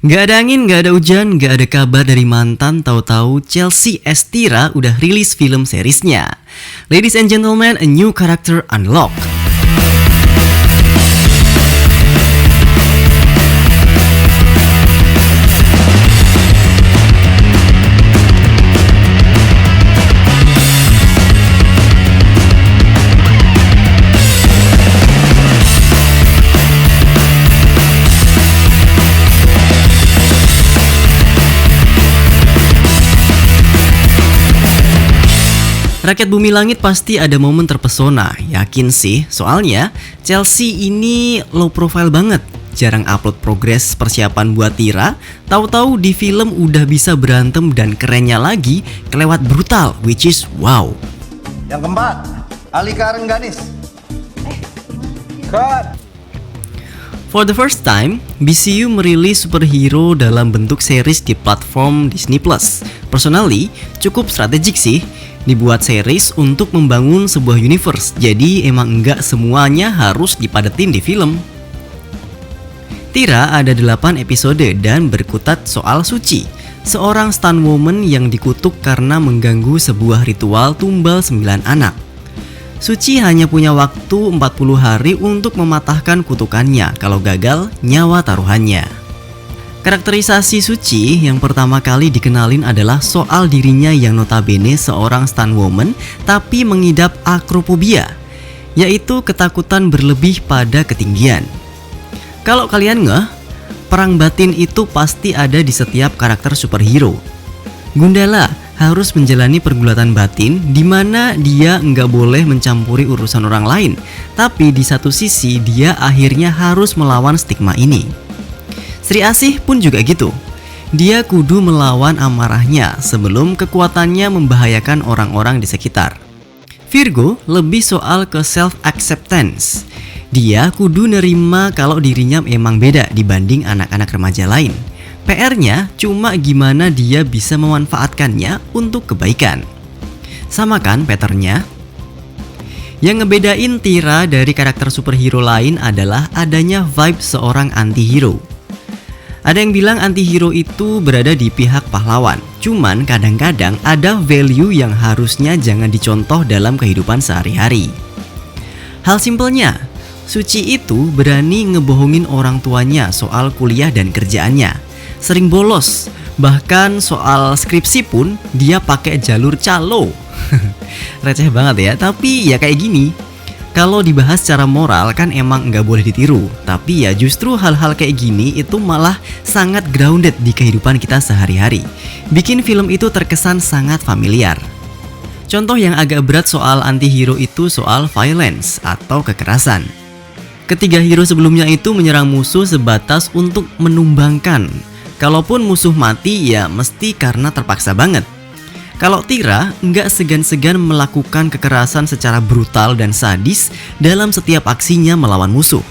Gak ada angin, gak ada hujan, gak ada kabar dari mantan. Tahu-tahu Chelsea S. Tira udah rilis film seriesnya. Ladies and gentlemen, a new character unlocked. Rakyat bumi langit pasti ada momen terpesona, yakin sih. Soalnya Chelsea ini low profile banget, jarang upload progres persiapan buat Tira. Tahu-tahu di film udah bisa berantem dan kerennya lagi kelewat brutal, which is wow. Yang keempat, Alika Rengganis. Cut. For the first time, BCU merilis superhero dalam bentuk series di platform Disney+. Personally, cukup strategik sih. Dibuat series untuk membangun sebuah universe, jadi emang enggak semuanya harus dipadetin di film. Tira ada 8 episode dan berkutat soal Suci, seorang stunt woman yang dikutuk karena mengganggu sebuah ritual tumbal 9 anak. Suci hanya punya waktu 40 hari untuk mematahkan kutukannya, kalau gagal nyawa taruhannya. Karakterisasi Suci yang pertama kali dikenalin adalah soal dirinya yang notabene seorang stunt woman tapi mengidap acrophobia, yaitu ketakutan berlebih pada ketinggian. Kalau kalian ngeh, perang batin itu pasti ada di setiap karakter superhero. Gundala harus menjalani pergulatan batin di mana dia nggak boleh mencampuri urusan orang lain, tapi di satu sisi dia akhirnya harus melawan stigma ini. Sri Asih pun juga gitu. Dia kudu melawan amarahnya sebelum kekuatannya membahayakan orang-orang di sekitar. Virgo lebih soal ke self-acceptance. Dia kudu nerima kalau dirinya emang beda dibanding anak-anak remaja lain. PR-nya cuma gimana dia bisa memanfaatkannya untuk kebaikan. Sama kan patternnya? Yang ngebedain Tira dari karakter superhero lain adalah adanya vibe seorang anti-hero. Ada yang bilang anti-hero itu berada di pihak pahlawan. Cuman kadang-kadang ada value yang harusnya jangan dicontoh dalam kehidupan sehari-hari. Hal simpelnya, Suci itu berani ngebohongin orang tuanya soal kuliah dan kerjaannya. Sering bolos, bahkan soal skripsi pun dia pakai jalur calo. Receh banget ya, tapi ya kayak gini. Kalau dibahas secara moral kan emang nggak boleh ditiru. Tapi ya justru hal-hal kayak gini itu malah sangat grounded di kehidupan kita sehari-hari. Bikin film itu terkesan sangat familiar. Contoh yang agak berat soal anti-hero itu soal violence atau kekerasan. Ketiga hero sebelumnya itu menyerang musuh sebatas untuk menumbangkan. Kalaupun musuh mati ya mesti karena terpaksa banget. Kalau Tira nggak segan-segan melakukan kekerasan secara brutal dan sadis dalam setiap aksinya melawan musuh.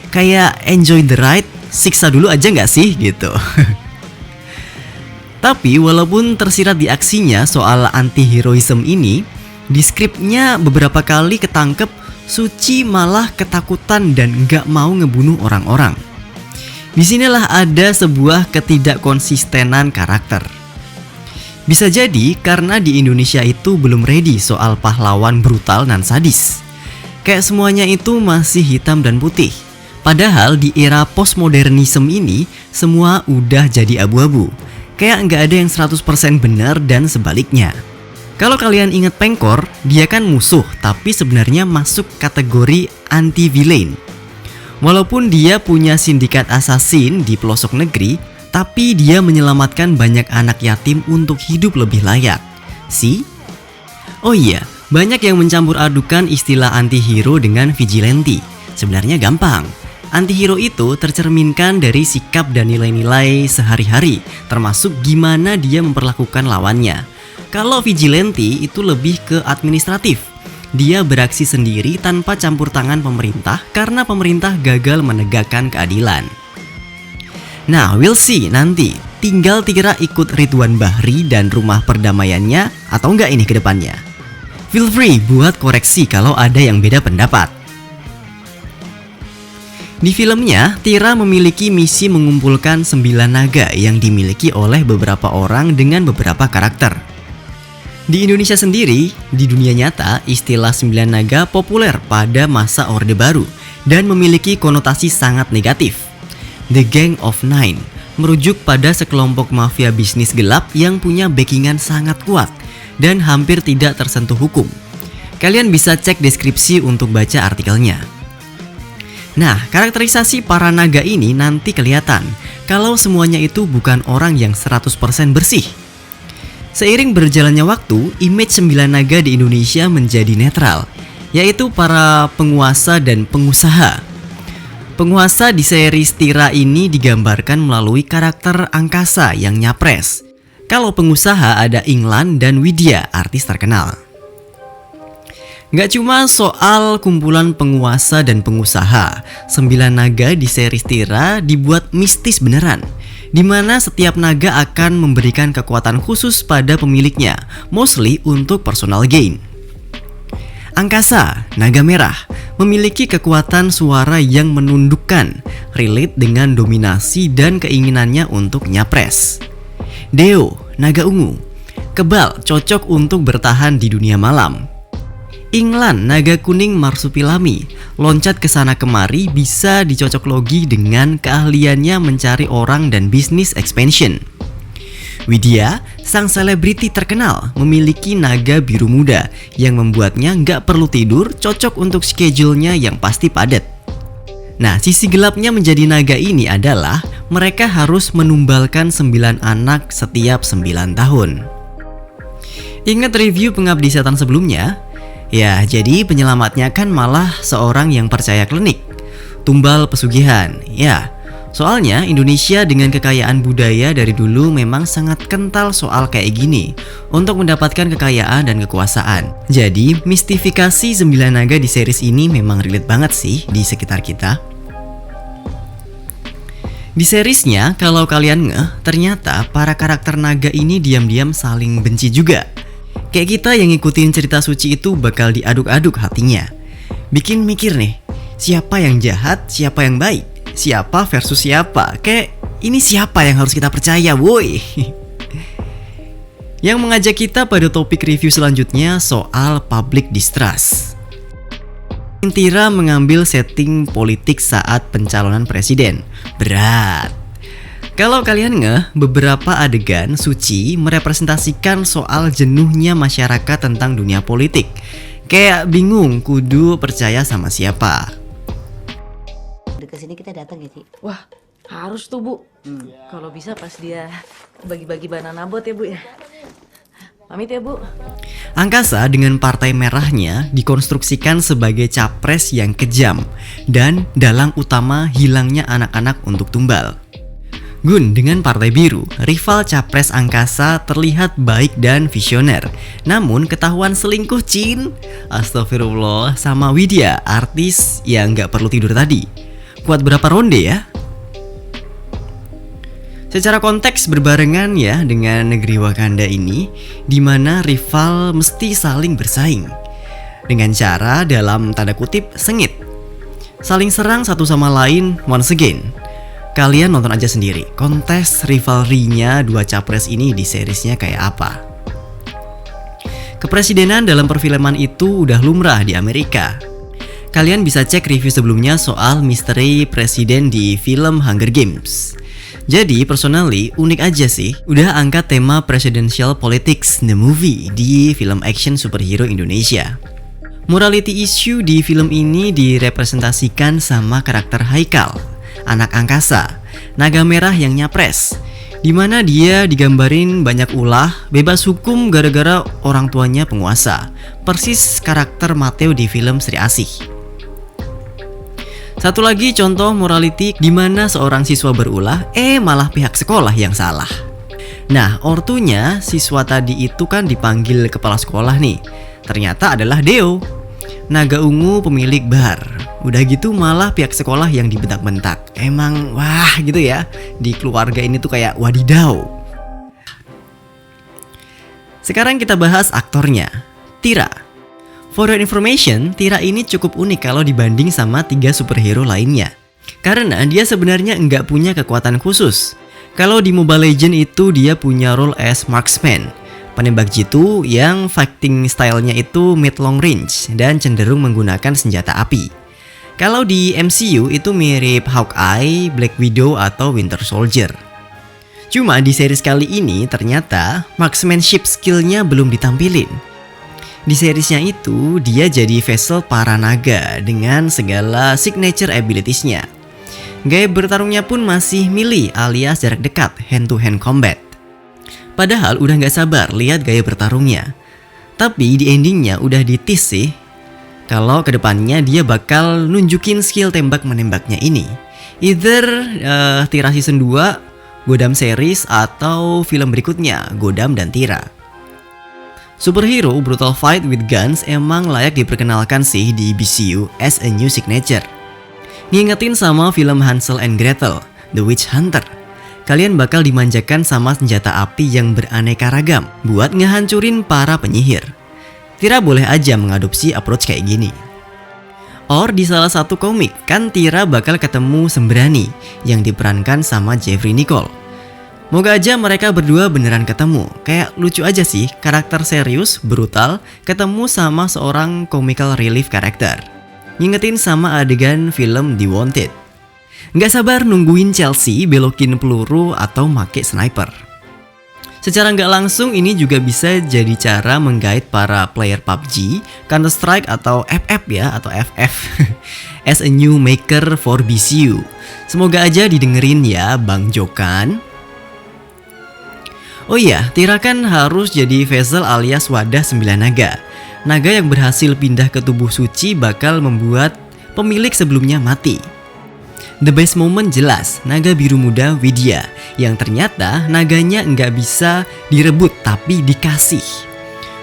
Kayak enjoy the ride, siksa dulu aja nggak sih gitu. Tapi walaupun tersirat di aksinya soal anti-heroism ini, di skripnya beberapa kali ketangkep Suci malah ketakutan dan nggak mau ngebunuh orang-orang. Disinilah ada sebuah ketidakkonsistenan karakter. Bisa jadi karena di Indonesia itu belum ready soal pahlawan brutal dan sadis. Kayak semuanya itu masih hitam dan putih. Padahal di era postmodernisme ini semua udah jadi abu-abu. Kayak nggak ada yang 100% benar dan sebaliknya. Kalau kalian ingat Pengkor, dia kan musuh tapi sebenarnya masuk kategori anti-villain. Walaupun dia punya sindikat assassin di pelosok negeri, tapi dia menyelamatkan banyak anak yatim untuk hidup lebih layak. See? Oh iya, banyak yang mencampur adukan istilah anti-hero dengan vigilante. Sebenarnya gampang. Anti-hero itu tercerminkan dari sikap dan nilai-nilai sehari-hari, termasuk gimana dia memperlakukan lawannya. Kalau vigilante itu lebih ke administratif. Dia beraksi sendiri tanpa campur tangan pemerintah karena pemerintah gagal menegakkan keadilan. Nah, we'll see nanti. Tinggal Tira ikut Ridwan Bahri dan rumah perdamaiannya atau enggak ini ke depannya. Feel free buat koreksi kalau ada yang beda pendapat. Di filmnya, Tira memiliki misi mengumpulkan 9 naga yang dimiliki oleh beberapa orang dengan beberapa karakter. Di Indonesia sendiri, di dunia nyata, istilah 9 naga populer pada masa Orde Baru dan memiliki konotasi sangat negatif. The Gang of Nine merujuk pada sekelompok mafia bisnis gelap yang punya backingan sangat kuat dan hampir tidak tersentuh hukum. Kalian bisa cek deskripsi untuk baca artikelnya. Nah, karakterisasi para naga ini nanti kelihatan kalau semuanya itu bukan orang yang 100% bersih. Seiring berjalannya waktu, image 9 naga di Indonesia menjadi netral, yaitu para penguasa dan pengusaha. Penguasa di series Tira ini digambarkan melalui karakter angkasa yang nyapres. Kalau pengusaha ada Inglan dan Widya, artis terkenal. Gak cuma soal kumpulan penguasa dan pengusaha, 9 naga di series Tira dibuat mistis beneran, di mana setiap naga akan memberikan kekuatan khusus pada pemiliknya, mostly untuk personal gain. Angkasa, naga merah, memiliki kekuatan suara yang menundukkan, relate dengan dominasi dan keinginannya untuk nyapres. Deo, naga ungu, kebal, cocok untuk bertahan di dunia malam. Inglan, naga kuning marsupilami, loncat ke sana kemari bisa dicocoklogi dengan keahliannya mencari orang dan bisnis expansion. Widya, sang selebriti terkenal, memiliki naga biru muda yang membuatnya nggak perlu tidur, cocok untuk schedule-nya yang pasti padat. Nah, sisi gelapnya menjadi naga ini adalah mereka harus menumbalkan 9 anak setiap 9 tahun. Ingat review Pengabdi Setan sebelumnya? Ya, jadi penyelamatnya kan malah seorang yang percaya klinik, tumbal pesugihan. Ya, soalnya Indonesia dengan kekayaan budaya dari dulu memang sangat kental soal kayak gini untuk mendapatkan kekayaan dan kekuasaan. Jadi, mistifikasi 9 naga di series ini memang relate banget sih di sekitar kita. Di seriesnya, kalau kalian ngeh, ternyata para karakter naga ini diam-diam saling benci juga. Kayak kita yang ngikutin cerita suci itu bakal diaduk-aduk hatinya. Bikin mikir nih, siapa yang jahat, siapa yang baik, siapa versus siapa. Kayak ini siapa yang harus kita percaya, woi. Yang mengajak kita pada topik review selanjutnya soal public distrust. Tira mengambil setting politik saat pencalonan presiden. Berat. Kalau kalian ngeh, beberapa adegan Suci merepresentasikan soal jenuhnya masyarakat tentang dunia politik. Kayak bingung kudu percaya sama siapa. Kesini kita datang ya, Ci? Wah, harus tuh, Bu. Kalau bisa pas dia bagi-bagi banana boat ya, Bu ya. Pamit ya, Bu. Angkasa dengan partai merahnya dikonstruksikan sebagai capres yang kejam dan dalang utama hilangnya anak-anak untuk tumbal. Gun dengan partai biru, rival capres Angkasa terlihat baik dan visioner. Namun ketahuan selingkuh Cin. Astagfirullah, sama Widya, artis yang gak perlu tidur tadi. Kuat berapa ronde ya? Secara konteks berbarengan ya dengan negeri Wakanda ini, di mana rival mesti saling bersaing. Dengan cara dalam tanda kutip sengit. Saling serang satu sama lain once again. Kalian nonton aja sendiri, kontes rivalry-nya dua capres ini di seriesnya kayak apa. Kepresidenan dalam perfilman itu udah lumrah di Amerika. Kalian bisa cek review sebelumnya soal misteri presiden di film Hunger Games. Jadi personally unik aja sih, udah angkat tema presidential politics the movie di film action superhero Indonesia. Morality issue di film ini direpresentasikan sama karakter Haikal, anak angkasa, naga merah yang nyapres, dimana dia digambarin banyak ulah, bebas hukum gara-gara orang tuanya penguasa. Persis karakter Mateo di film Sri Asih. Satu lagi contoh morality dimana seorang siswa berulah, malah pihak sekolah yang salah. Nah, ortunya siswa tadi itu kan dipanggil kepala sekolah nih. Ternyata adalah Deo, naga ungu pemilik bar. Udah gitu malah pihak sekolah yang dibentak-bentak. Emang wah gitu ya. Di keluarga ini tuh kayak wadidaw. Sekarang kita bahas aktornya, Tira. For your information, Tira ini cukup unik kalau dibanding sama 3 superhero lainnya. Karena dia sebenarnya nggak punya kekuatan khusus. Kalau di Mobile Legends itu dia punya role as marksman, penembak jitu yang fighting stylenya itu mid long range dan cenderung menggunakan senjata api. Kalau di MCU itu mirip Hawkeye, Black Widow atau Winter Soldier. Cuma di series kali ini ternyata marksmanship skillnya belum ditampilin. Di seriesnya itu dia jadi vessel para naga dengan segala signature abilitiesnya. Gaya bertarungnya pun masih melee alias jarak dekat, hand to hand combat. Padahal udah gak sabar lihat gaya bertarungnya. Tapi di endingnya udah di-tease sih kalau kedepannya dia bakal nunjukin skill tembak menembaknya ini. Either Tira Season 2, Godam series, atau film berikutnya Godam dan Tira. Superhero brutal fight with guns emang layak diperkenalkan sih di BCU as a new signature. Ngingetin sama film Hansel and Gretel, The Witch Hunter. Kalian bakal dimanjakan sama senjata api yang beraneka ragam buat ngehancurin para penyihir. Tira boleh aja mengadopsi approach kayak gini. Or di salah satu komik kan Tira bakal ketemu Sembrani yang diperankan sama Jeffrey Nicole. Moga aja mereka berdua beneran ketemu. Kayak lucu aja sih, karakter serius, brutal, ketemu sama seorang comical relief karakter. Ngingetin sama adegan film The Wanted. Nggak sabar nungguin Chelsea belokin peluru atau make sniper. Secara nggak langsung ini juga bisa jadi cara menggait para player PUBG, Counter Strike atau FF ya, atau FF as a new maker for BCU. Semoga aja didengerin ya Bang Jokan. Oh iya, Tira kan harus jadi vessel alias wadah 9 naga. Naga yang berhasil pindah ke tubuh suci bakal membuat pemilik sebelumnya mati. The best moment jelas naga biru muda Widya, yang ternyata naganya nggak bisa direbut tapi dikasih.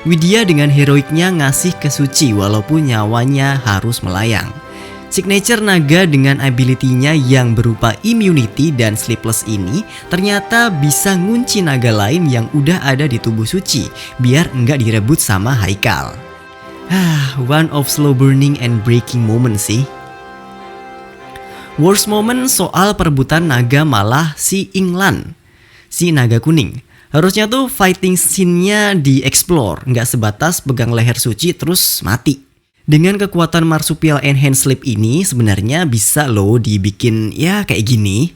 Widya dengan heroiknya ngasih ke Suci walaupun nyawanya harus melayang. Signature naga dengan ability-nya yang berupa immunity dan sleepless ini ternyata bisa ngunci naga lain yang udah ada di tubuh Suci biar nggak direbut sama Haikal. One of slow burning and breaking moment sih. Worst moment soal perebutan naga malah si Inglan, si naga kuning. Harusnya tuh fighting scene-nya di-explore, nggak sebatas pegang leher Suci terus mati. Dengan kekuatan marsupial enhanced sleep ini sebenarnya bisa loh dibikin ya kayak gini.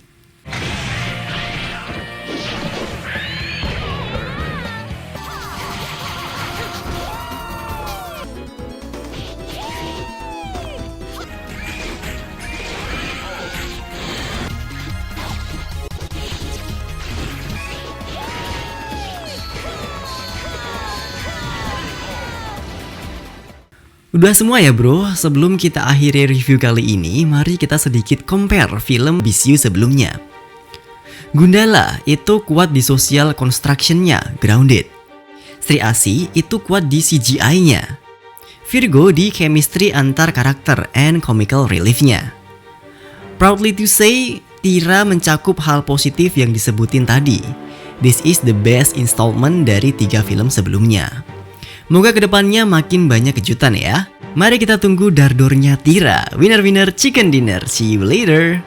Udah semua ya bro, sebelum kita akhiri review kali ini, mari kita sedikit compare film BCU sebelumnya. Gundala itu kuat di social construction-nya, grounded. Sri Asih itu kuat di CGI-nya. Virgo di chemistry antar karakter and comical relief-nya. Proudly to say, Tira mencakup hal positif yang disebutin tadi. This is the best installment dari 3 film sebelumnya. Moga kedepannya makin banyak kejutan ya. Mari kita tunggu dardornya Tira. Winner-winner chicken dinner. See you later.